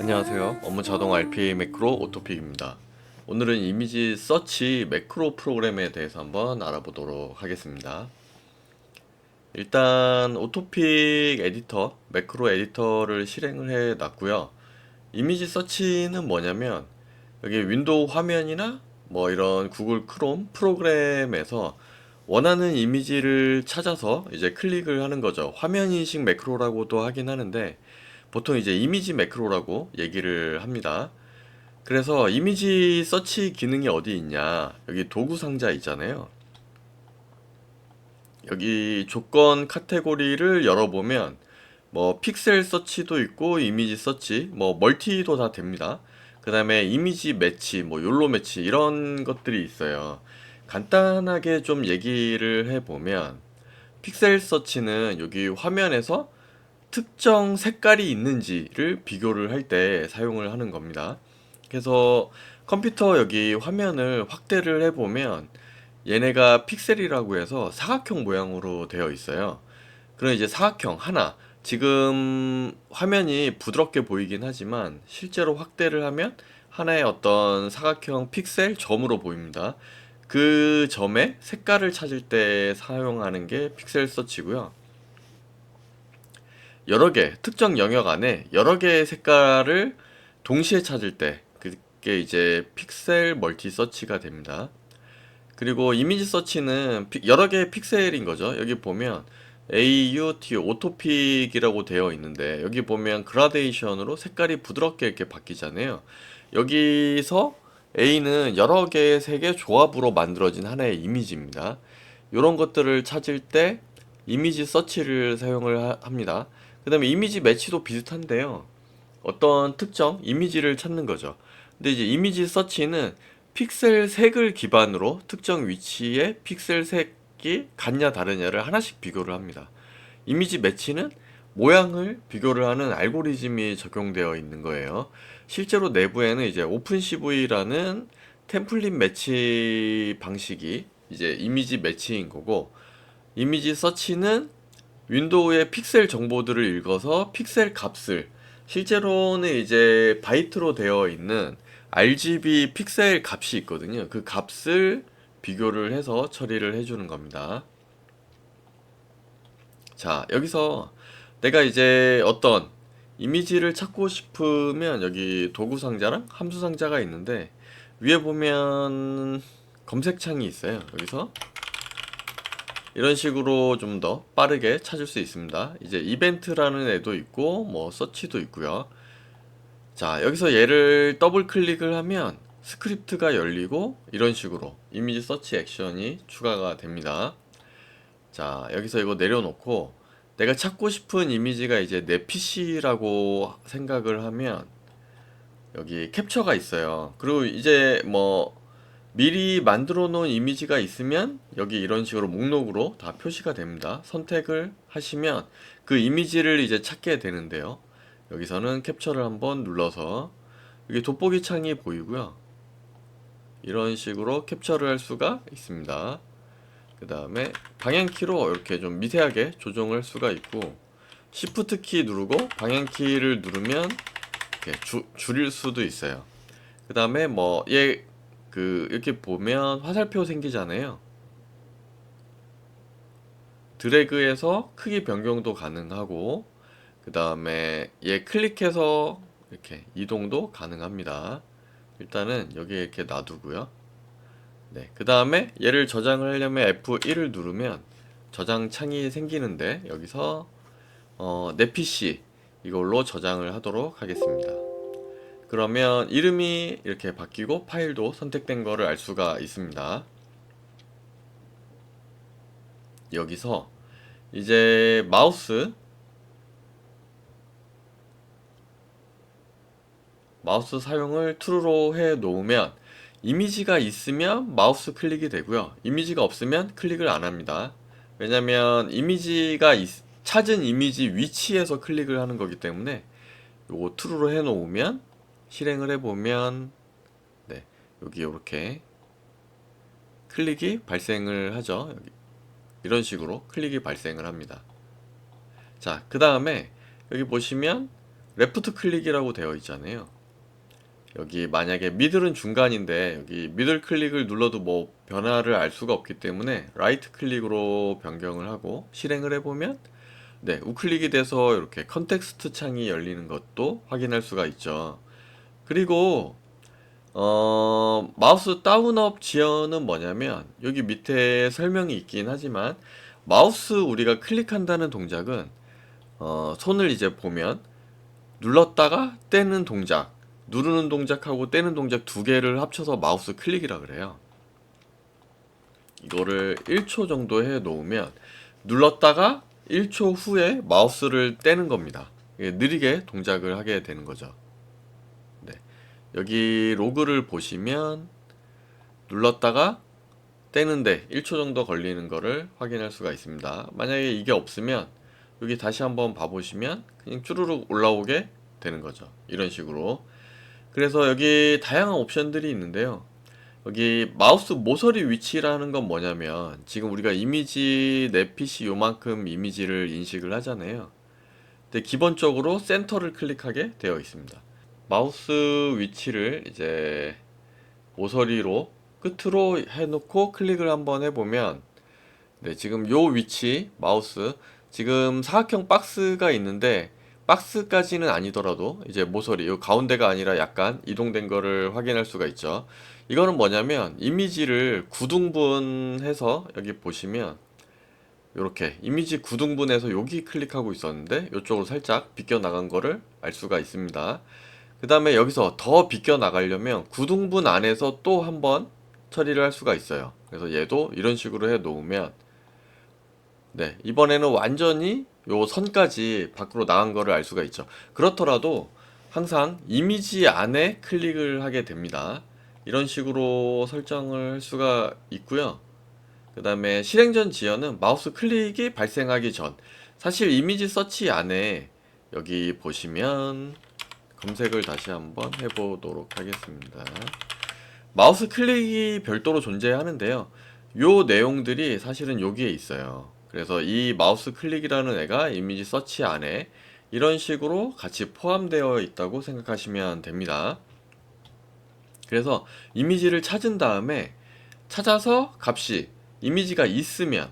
안녕하세요. 업무 자동 RPA 매크로 오토픽입니다. 오늘은 이미지 서치 매크로 프로그램에 대해서 한번 알아보도록 하겠습니다. 일단 오토픽 에디터, 매크로 에디터를 실행을 해 놨고요. 이미지 서치는 뭐냐면 여기 윈도우 화면이나 뭐 이런 구글 크롬 프로그램에서 원하는 이미지를 찾아서 이제 클릭을 하는 거죠. 화면 인식 매크로라고도 하긴 하는데 보통 이제 이미지 매크로라고 얘기를 합니다. 그래서 이미지 서치 기능이 어디 있냐? 여기 도구 상자 있잖아요. 여기 조건 카테고리를 열어보면 뭐 픽셀 서치도 있고 이미지 서치, 뭐 멀티도 다 됩니다. 그 다음에 이미지 매치, 뭐 욜로 매치 이런 것들이 있어요. 간단하게 좀 얘기를 해보면 픽셀 서치는 여기 화면에서 특정 색깔이 있는지를 비교를 할 때 사용을 하는 겁니다. 그래서 컴퓨터 여기 화면을 확대를 해보면 얘네가 픽셀이라고 해서 사각형 모양으로 되어 있어요. 그럼 이제 사각형 하나, 지금 화면이 부드럽게 보이긴 하지만 실제로 확대를 하면 하나의 어떤 사각형 픽셀 점으로 보입니다. 그 점의 색깔을 찾을 때 사용하는 게 픽셀 서치고요. 여러 개, 특정 영역 안에 여러 개의 색깔을 동시에 찾을 때 그게 이제 픽셀 멀티 서치가 됩니다. 그리고 이미지 서치는 여러 개의 픽셀인 거죠. 여기 보면 AUT 오토픽이라고 되어 있는데 여기 보면 그라데이션으로 색깔이 부드럽게 이렇게 바뀌잖아요. 여기서 A는 여러 개의 색의 조합으로 만들어진 하나의 이미지입니다. 이런 것들을 찾을 때 이미지 서치를 사용을 합니다. 그 다음에 이미지 매치도 비슷한데요. 어떤 특정 이미지를 찾는 거죠. 근데 이제 이미지 서치는 픽셀 색을 기반으로 특정 위치에 픽셀 색이 같냐 다르냐를 하나씩 비교를 합니다. 이미지 매치는 모양을 비교를 하는 알고리즘이 적용되어 있는 거예요. 실제로 내부에는 이제 오픈CV라는 템플릿 매치 방식이 이제 이미지 매치인 거고, 이미지 서치는 윈도우의 픽셀 정보들을 읽어서 픽셀 값을, 실제로는 이제 바이트로 되어 있는 RGB 픽셀 값이 있거든요. 그 값을 비교를 해서 처리를 해주는 겁니다. 자, 여기서 내가 이제 어떤 이미지를 찾고 싶으면 여기 도구 상자랑 함수 상자가 있는데 위에 보면 검색창이 있어요. 여기서 이런 식으로 좀 더 빠르게 찾을 수 있습니다. 이제 이벤트라는 애도 있고 뭐 서치도 있고요. 자, 여기서 얘를 더블 클릭을 하면 스크립트가 열리고 이런 식으로 이미지 서치 액션이 추가가 됩니다. 자, 여기서 이거 내려놓고 내가 찾고 싶은 이미지가 이제 내 PC라고 생각을 하면 여기 캡처가 있어요. 그리고 이제 뭐 미리 만들어 놓은 이미지가 있으면 여기 이런 식으로 목록으로 다 표시가 됩니다. 선택을 하시면 그 이미지를 이제 찾게 되는데요. 여기서는 캡처를 한번 눌러서 여기 돋보기 창이 보이고요. 이런 식으로 캡처를 할 수가 있습니다. 그 다음에 방향키로 이렇게 좀 미세하게 조정할 수가 있고, Shift 키 누르고 방향키를 누르면 이렇게 줄일 수도 있어요. 그 다음에 뭐 얘 이렇게 보면 화살표 생기잖아요. 드래그해서 크기 변경도 가능하고, 그 다음에 얘 클릭해서 이렇게 이동도 가능합니다. 일단은 여기에 이렇게 놔두고요. 네, 그 다음에 얘를 저장을 하려면 F1을 누르면 저장 창이 생기는데 여기서 내 PC 이걸로 저장을 하도록 하겠습니다. 그러면 이름이 이렇게 바뀌고 파일도 선택된 거를 알 수가 있습니다. 여기서 이제 마우스 사용을 true로 해 놓으면 이미지가 있으면 마우스 클릭이 되고요. 이미지가 없으면 클릭을 안 합니다. 왜냐면 찾은 이미지 위치에서 클릭을 하는 거기 때문에 요거 true로 해 놓으면 실행을 해 보면 네, 여기 이렇게 클릭이 발생을 하죠. 여기. 이런 식으로 클릭이 발생을 합니다. 자, 그 다음에 여기 보시면 레프트 클릭이라고 되어 있잖아요. 여기 만약에 미들은 중간인데 여기 미들 클릭을 눌러도 뭐 변화를 알 수가 없기 때문에 라이트 클릭으로 변경을 하고 실행을 해보면 네, 우클릭이 돼서 이렇게 컨텍스트 창이 열리는 것도 확인할 수가 있죠. 그리고 마우스 다운업 지연은 뭐냐면 여기 밑에 설명이 있긴 하지만 마우스 우리가 클릭한다는 동작은 손을 이제 보면 눌렀다가 떼는 동작, 누르는 동작하고 떼는 동작 두 개를 합쳐서 마우스 클릭이라 그래요. 이거를 1초 정도 해 놓으면 눌렀다가 1초 후에 마우스를 떼는 겁니다. 느리게 동작을 하게 되는 거죠. 네. 여기 로그를 보시면 눌렀다가 떼는데 1초 정도 걸리는 거를 확인할 수가 있습니다. 만약에 이게 없으면 여기 다시 한번 봐보시면 그냥 쭈루룩 올라오게 되는 거죠. 이런 식으로. 그래서 여기 다양한 옵션들이 있는데요. 여기 마우스 모서리 위치라는 건 뭐냐면 지금 우리가 이미지 내 PC 요만큼 이미지를 인식을 하잖아요. 근데 기본적으로 센터를 클릭하게 되어 있습니다. 마우스 위치를 이제 모서리로 끝으로 해놓고 클릭을 한번 해보면 네, 지금 요 위치 마우스 지금 사각형 박스가 있는데 박스까지는 아니더라도 이제 모서리 요 가운데가 아니라 약간 이동된 거를 확인할 수가 있죠. 이거는 뭐냐면 이미지를 구등분해서 여기 보시면 이렇게 이미지 구등분해서 여기 클릭하고 있었는데 이쪽으로 살짝 비껴 나간 거를 알 수가 있습니다. 그 다음에 여기서 더 비껴 나가려면 구등분 안에서 또 한번 처리를 할 수가 있어요. 그래서 얘도 이런 식으로 해 놓으면 네, 이번에는 완전히 요 선까지 밖으로 나간 거를 알 수가 있죠. 그렇더라도 항상 이미지 안에 클릭을 하게 됩니다. 이런 식으로 설정을 할 수가 있고요. 그 다음에 실행 전 지연은 마우스 클릭이 발생하기 전. 사실 이미지 서치 안에 여기 보시면 검색을 다시 한번 해보도록 하겠습니다. 마우스 클릭이 별도로 존재하는데요. 요 내용들이 사실은 여기에 있어요. 그래서 이 마우스 클릭이라는 애가 이미지 서치 안에 이런 식으로 같이 포함되어 있다고 생각하시면 됩니다. 그래서 이미지를 찾은 다음에 찾아서 값이 이미지가 있으면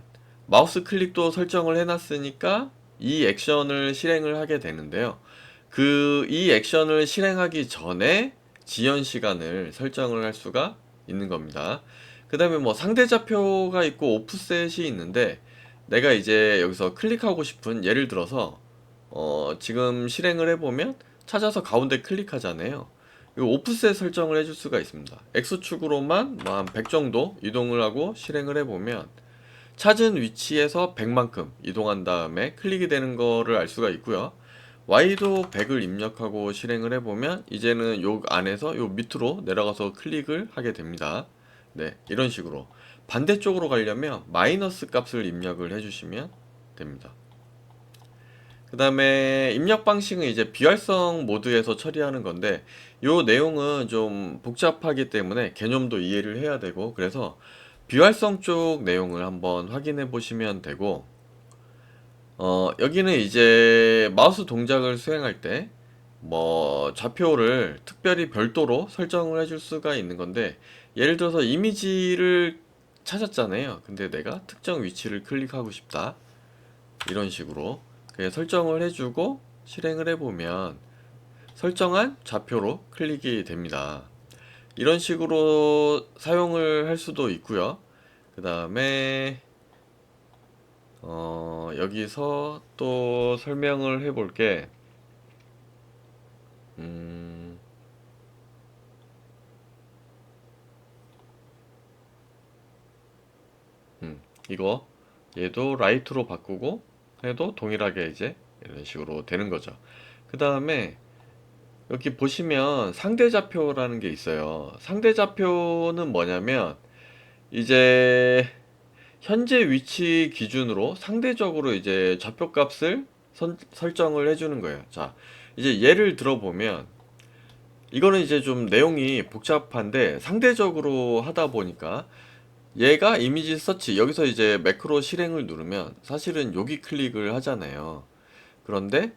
마우스 클릭도 설정을 해놨으니까 이 액션을 실행을 하게 되는데요. 이 액션을 실행하기 전에 지연 시간을 설정을 할 수가 있는 겁니다. 그 다음에 뭐 상대 좌표가 있고 오프셋이 있는데 내가 이제 여기서 클릭하고 싶은 예를 들어서 지금 실행을 해보면 찾아서 가운데 클릭하잖아요. 이 오프셋 설정을 해줄 수가 있습니다. X축으로만 뭐 한 100 정도 이동을 하고 실행을 해보면 찾은 위치에서 100만큼 이동한 다음에 클릭이 되는 거를 알 수가 있고요. Y도 100을 입력하고 실행을 해보면 이제는 요 안에서 요 밑으로 내려가서 클릭을 하게 됩니다. 네, 이런 식으로 반대쪽으로 가려면 마이너스 값을 입력을 해주시면 됩니다. 그 다음에 입력 방식은 이제 비활성 모드에서 처리하는 건데 요 내용은 좀 복잡하기 때문에 개념도 이해를 해야 되고 그래서 비활성 쪽 내용을 한번 확인해 보시면 되고 여기는 이제 마우스 동작을 수행할 때 뭐 좌표를 특별히 별도로 설정을 해줄 수가 있는 건데 예를 들어서 이미지를 찾았잖아요. 근데 내가 특정 위치를 클릭하고 싶다. 이런 식으로 그냥 설정을 해주고 실행을 해보면 설정한 좌표로 클릭이 됩니다. 이런 식으로 사용을 할 수도 있고요. 그 다음에 여기서 또 설명을 해볼게. 음, 이거 얘도 라이트로 바꾸고 해도 동일하게 이제 이런 식으로 되는 거죠. 그 다음에 여기 보시면 상대 좌표라는 게 있어요. 상대 좌표는 뭐냐면 이제 현재 위치 기준으로 상대적으로 이제 좌표 값을 설정을 해주는 거예요. 자, 이제 예를 들어보면 이거는 이제 좀 내용이 복잡한데 상대적으로 하다 보니까 얘가 이미지 서치, 여기서 이제 매크로 실행을 누르면 사실은 여기 클릭을 하잖아요. 그런데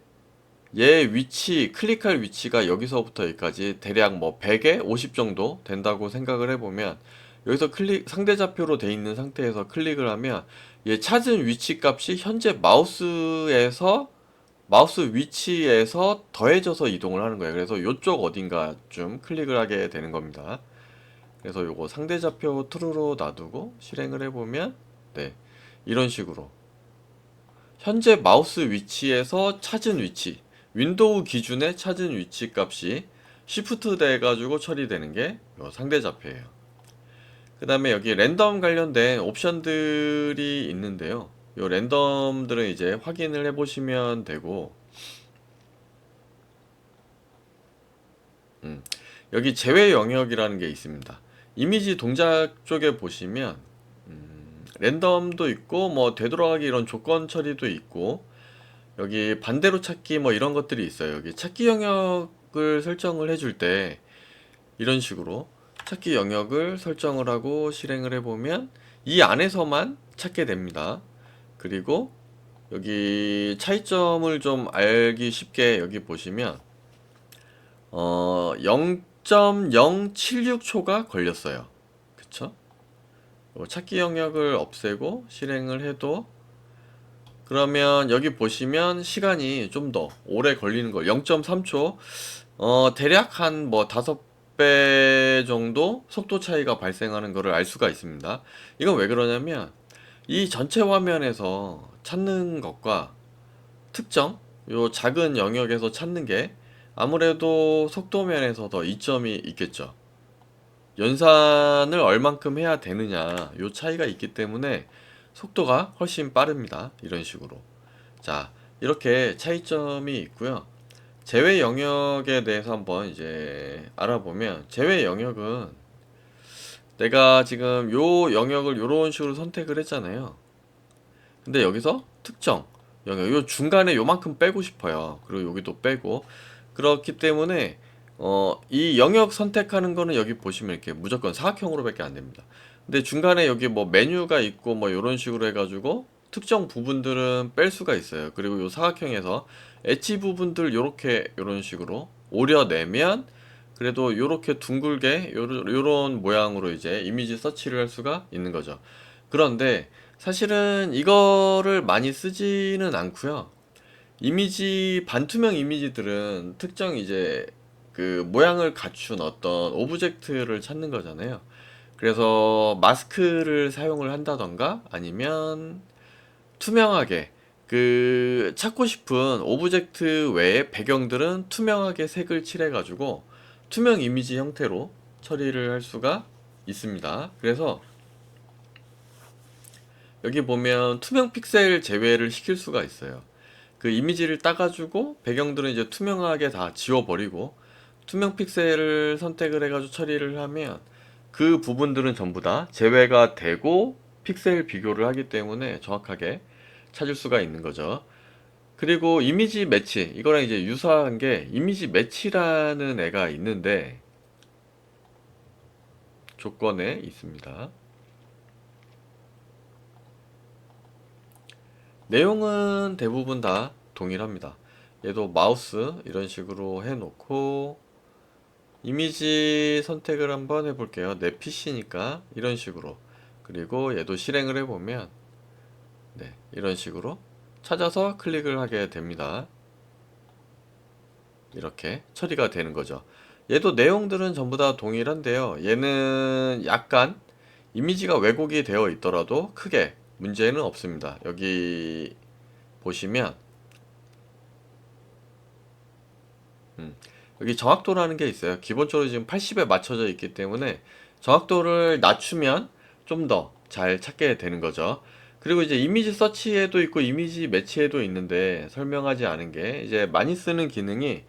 얘 위치, 클릭할 위치가 여기서부터 여기까지 대략 뭐 100에 50 정도 된다고 생각을 해보면, 여기서 상대 좌표로 돼 있는 상태에서 클릭을 하면 얘 찾은 위치 값이 현재 마우스 위치에서 더해져서 이동을 하는 거예요. 그래서 이쪽 어딘가 좀 클릭을 하게 되는 겁니다. 그래서 요거 상대 좌표 true로 놔두고 실행을 해보면, 네, 이런 식으로 현재 마우스 위치에서 찾은 위치, 윈도우 기준의 찾은 위치 값이 시프트 돼가지고 처리되는 게 요 상대 좌표예요. 그 다음에 여기 랜덤 관련된 옵션들이 있는데요. 요 랜덤들은 이제 확인을 해보시면 되고, 여기 제외 영역이라는 게 있습니다. 이미지 동작 쪽에 보시면 랜덤도 있고 뭐 되돌아가기 이런 조건 처리도 있고, 여기 반대로 찾기 뭐 이런 것들이 있어요. 여기 찾기 영역을 설정을 해줄 때 이런 식으로 찾기 영역을 설정을 하고 실행을 해보면 이 안에서만 찾게 됩니다. 그리고 여기 차이점을 좀 알기 쉽게 여기 보시면 0.076초가 걸렸어요. 그쵸? 찾기 영역을 없애고 실행을 해도, 그러면 여기 보시면 시간이 좀 더 오래 걸리는 거 0.3초, 대략 한 뭐 5배 정도 속도 차이가 발생하는 것을 알 수가 있습니다. 이건 왜 그러냐면 이 전체 화면에서 찾는 것과 특정 요 작은 영역에서 찾는 게 아무래도 속도 면에서 더 이점이 있겠죠. 연산을 얼만큼 해야 되느냐, 요 차이가 있기 때문에 속도가 훨씬 빠릅니다. 이런 식으로. 자, 이렇게 차이점이 있고요. 제외 영역에 대해서 한번 이제 알아보면, 제외 영역은 내가 지금 요 영역을 요런 식으로 선택을 했잖아요. 근데 여기서 특정 영역, 요 중간에 요만큼 빼고 싶어요. 그리고 여기도 빼고. 그렇기 때문에 이 영역 선택하는 거는 여기 보시면 이렇게 무조건 사각형으로밖에 안 됩니다. 근데 중간에 여기 뭐 메뉴가 있고 뭐 이런 식으로 해가지고 특정 부분들은 뺄 수가 있어요. 그리고 요 사각형에서 엣지 부분들 요렇게 요런 식으로 오려내면 그래도 요렇게 둥글게 요런 모양으로 이제 이미지 서치를 할 수가 있는 거죠. 그런데 사실은 이거를 많이 쓰지는 않고요. 반투명 이미지들은 특정 이제 그 모양을 갖춘 어떤 오브젝트를 찾는 거잖아요. 그래서 마스크를 사용을 한다던가 아니면 투명하게 그 찾고 싶은 오브젝트 외의 배경들은 투명하게 색을 칠해가지고 투명 이미지 형태로 처리를 할 수가 있습니다. 그래서 여기 보면 투명 픽셀 제외를 시킬 수가 있어요. 그 이미지를 따가지고 배경들은 이제 투명하게 다 지워버리고 투명 픽셀을 선택을 해가지고 처리를 하면 그 부분들은 전부 다 제외가 되고 픽셀 비교를 하기 때문에 정확하게 찾을 수가 있는 거죠. 그리고 이미지 매치, 이거랑 이제 유사한 게 이미지 매치라는 애가 있는데 조건에 있습니다. 내용은 대부분 다 동일합니다. 얘도 마우스 이런 식으로 해놓고 이미지 선택을 한번 해볼게요. 내 PC니까 이런 식으로. 그리고 얘도 실행을 해보면 네, 이런 식으로 찾아서 클릭을 하게 됩니다. 이렇게 처리가 되는 거죠. 얘도 내용들은 전부 다 동일한데요. 얘는 약간 이미지가 왜곡이 되어 있더라도 크게 문제는 없습니다. 여기 보시면 여기 정확도라는 게 있어요. 기본적으로 지금 80에 맞춰져 있기 때문에 정확도를 낮추면 좀 더 잘 찾게 되는 거죠. 그리고 이제 이미지 서치에도 있고 이미지 매치에도 있는데 설명하지 않은 게 이제 많이 쓰는 기능이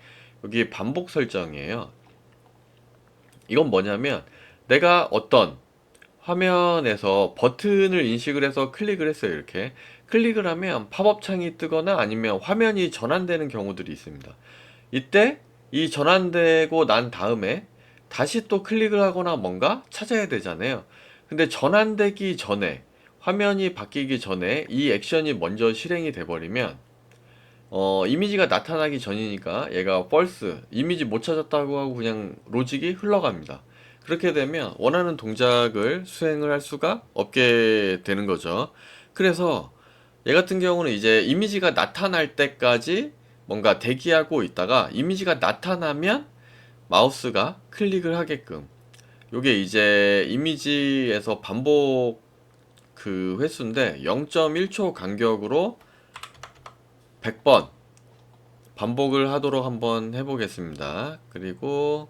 여기 반복 설정이에요. 이건 뭐냐면 내가 어떤 화면에서 버튼을 인식을 해서 클릭을 했어요. 이렇게 클릭을 하면 팝업 창이 뜨거나 아니면 화면이 전환되는 경우들이 있습니다. 이때 이 전환되고 난 다음에 다시 또 클릭을 하거나 뭔가 찾아야 되잖아요. 근데 전환되기 전에, 화면이 바뀌기 전에 이 액션이 먼저 실행이 돼버리면 이미지가 나타나기 전이니까 얘가 false, 이미지 못 찾았다고 하고 그냥 로직이 흘러갑니다. 그렇게 되면 원하는 동작을 수행을 할 수가 없게 되는 거죠. 그래서 얘 같은 경우는 이제 이미지가 나타날 때까지 뭔가 대기하고 있다가 이미지가 나타나면 마우스가 클릭을 하게끔, 요게 이제 이미지에서 반복 그 횟수인데 0.1초 간격으로 100번 반복을 하도록 한번 해보겠습니다. 그리고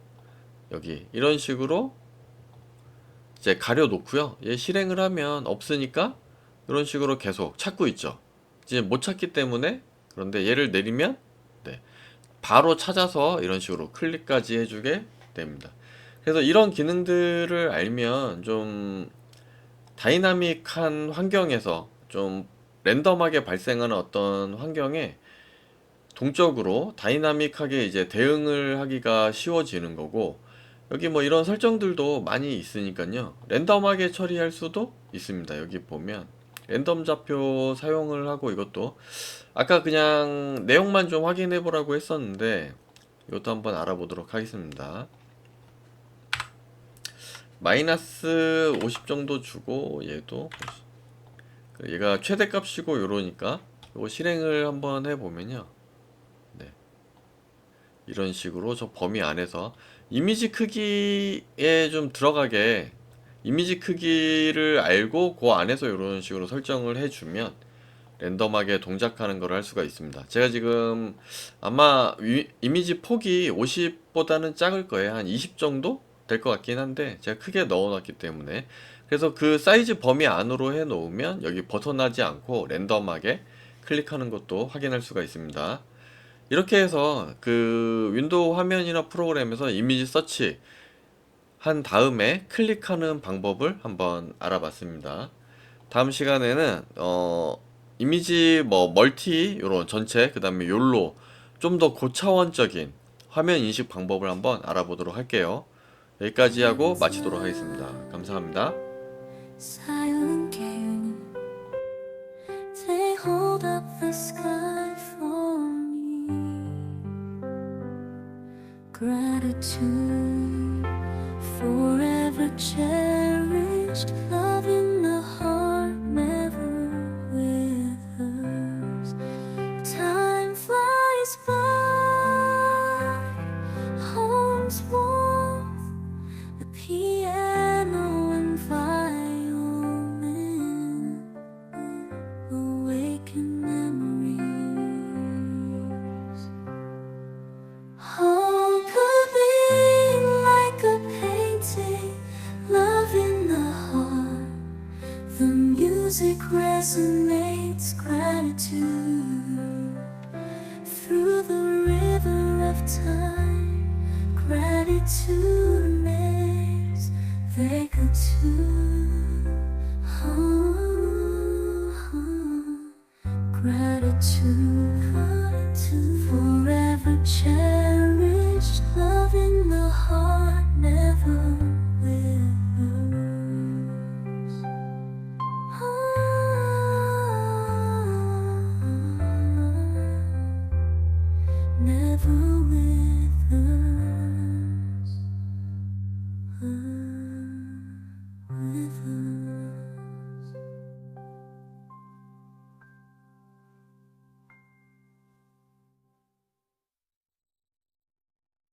여기 이런 식으로 이제 가려 놓고요. 얘 실행을 하면 없으니까 이런 식으로 계속 찾고 있죠. 이제 못 찾기 때문에, 그런데 얘를 내리면 네, 바로 찾아서 이런 식으로 클릭까지 해주게 됩니다. 그래서 이런 기능들을 알면 좀 다이나믹한 환경에서, 좀 랜덤하게 발생하는 어떤 환경에 동적으로 다이나믹하게 이제 대응을 하기가 쉬워지는 거고, 여기 뭐 이런 설정들도 많이 있으니까요, 랜덤하게 처리할 수도 있습니다. 여기 보면 랜덤 좌표 사용을 하고, 이것도 아까 그냥 내용만 좀 확인해 보라고 했었는데 이것도 한번 알아보도록 하겠습니다. 마이너스 50 정도 주고, 얘가 최대값이고 요러니까 이거 실행을 한번 해보면요, 네, 이런 식으로 저 범위 안에서 이미지 크기에 좀 들어가게, 이미지 크기를 알고 그 안에서 이런 식으로 설정을 해주면 랜덤하게 동작하는 걸 할 수가 있습니다. 제가 지금 아마 이미지 폭이 50보다는 작을 거예요. 한 20 정도 될 것 같긴 한데 제가 크게 넣어놨기 때문에, 그래서 그 사이즈 범위 안으로 해 놓으면 여기 벗어나지 않고 랜덤하게 클릭하는 것도 확인할 수가 있습니다. 이렇게 해서 그 윈도우 화면이나 프로그램에서 이미지 서치 한 다음에 클릭하는 방법을 한번 알아봤습니다. 다음 시간에는 이미지 뭐 멀티 요런 전체, 그 다음에 욜로 좀 더 고차원적인 화면 인식 방법을 한번 알아보도록 할게요. 여기까지 하고 마치도록 하겠습니다. 감사합니다. Silent game, they hold up the sky for me. Gratitude, forever cherished, love in the heart never withers. Time flies by, home's warmth, the piano and violin awaken memories. Home could be like a painting, love in the heart. The music resonates, gratitude through the river of time. Gratitude remains, they go to gratitude, forever cherished.